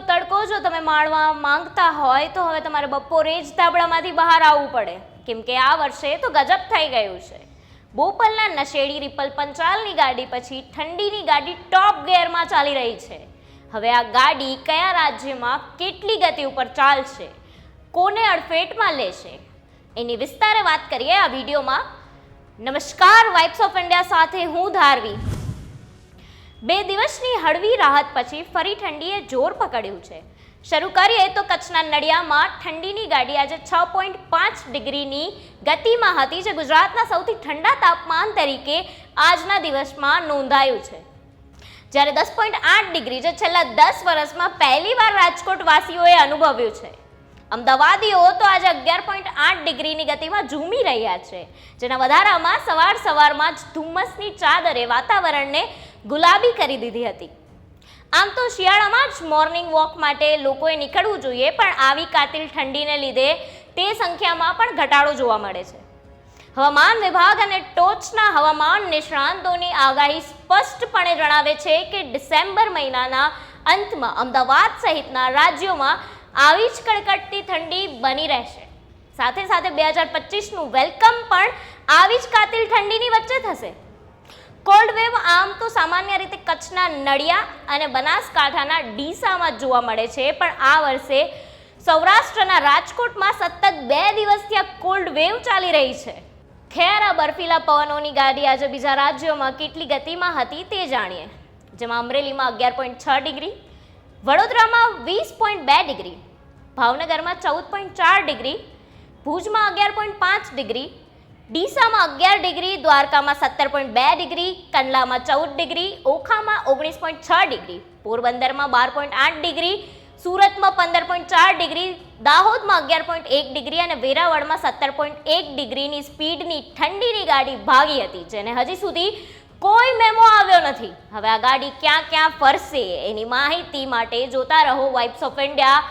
તડકો જો તમે માણવા માંગતા હોય તો હવે તમારે બપોરે જ ધાબળામાંથી બહાર આવવું પડે, કેમ કે આ વર્ષે તો ગજબ થઈ ગયું છે. બોપલના નશેડી રિપલ પંચાલની ગાડી પછી ઠંડીની ગાડી ટોપ ગિયરમાં ચાલી રહી છે. હવે આ ગાડી કયા રાજ્યમાં કેટલી ગતિ ઉપર ચાલશે, કોને અડફેટમાં લેશે, એની વિસ્તારે વાત કરીએ આ વિડીયોમાં. નમસ્કાર, વાઇબ્સ ઓફ ઇન્ડિયા સાથે હું ધારવી. 2 દિવસની હળવી રાહત પછી ફરી ઠંડીએ જોર પકડ્યું છે. શરૂ કરીએ તો કચ્છના નડિયામાં ઠંડીની ગાડી આજે 6.5 ડિગ્રીની ગતિમાં હતી, જે ગુજરાતના સૌથી ઠંડા તાપમાન તરીકે આજના દિવસમાં નોંધાયું છે. જ્યારે 10.8 ડિગ્રી જે છેલ્લા 10 વર્ષમાં પહેલીવાર રાજકોટ વાસીઓએ અનુભવ્યું છે. અમદાવાદીઓ તો આજે 11.8 ડિગ્રીની ગતિમાં ઝૂમી રહ્યા છે, જેના વધારામાં સવારમાં જ ધુમ્મસની ચાદરે વાતાવરણને ગુલાબી કરી દીધી હતી. આમ તો શિયાળામાં જ મોર્નિંગ વોક માટે લોકોએ નીકળવું જોઈએ, પણ આવી કાતિલ ઠંડીને લીધે તે સંખ્યામાં પણ ઘટાડો જોવા મળે છે. હવામાન વિભાગ અને ટોચના હવામાન નિષ્ણાંતોની આગાહી સ્પષ્ટપણે જણાવે છે કે ડિસેમ્બર મહિનાના અંતમાં અમદાવાદ સહિતના રાજ્યોમાં આવી જ કડકડતી ઠંડી બની રહેશે. સાથે સાથે 2025નું વેલકમ પણ આવી જ કાતિલ ઠંડીની વચ્ચે થશે. કોલ્ડ વેવ આમ તો સામાન્ય રીતે કચ્છના નડિયા અને બનાસકાંઠાના ડીસામાં જોવા મળે છે, પણ આ વર્ષે સૌરાષ્ટ્રના રાજકોટમાં સતત 2 દિવસથી આ કોલ્ડ વેવ ચાલી રહી છે. ખેર આ બર્ફીલા પવનોની ગાડી આજે બીજા રાજ્યોમાં કેટલી ગતિમાં હતી તે જાણીએ. જેમાં અમરેલીમાં 11.6 ડિગ્રી, વડોદરામાં 20.2 ડિગ્રી, ભાવનગરમાં 14.4 ડિગ્રી, ભુજમાં 11.5 ડિગ્રી, ડીસામાં 11 ડિગ્રી, દ્વારકામાં 17.2 ડિગ્રી, કંડલામાં 14 ડિગ્રી, ઓખામાં 19.6 ડિગ્રી, પોરબંદરમાં 12.8 ડિગ્રી, સુરતમાં 15.4 ડિગ્રી, દાહોદમાં 11.1 ડિગ્રી અને વેરાવળમાં 17.1 ડિગ્રીની સ્પીડની ઠંડીની ગાડી ભાગી હતી, જેને હજી સુધી કોઈ મેમો આવ્યો નથી. હવે આ ગાડી ક્યાં ક્યાં ફરશે એની માહિતી માટે જોતા રહો વાઇબ્સ ઓફ ઇન્ડિયા.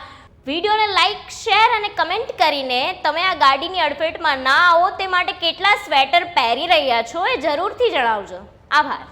વિડીયોને લાઇક, શેર અને કમેન્ટ કરીને તમે આ ગાડીની અડફેટમાં ના આવો તે માટે કેટલા સ્વેટર પહેરી રહ્યા છો એ જરૂરથી જણાવજો. આભાર.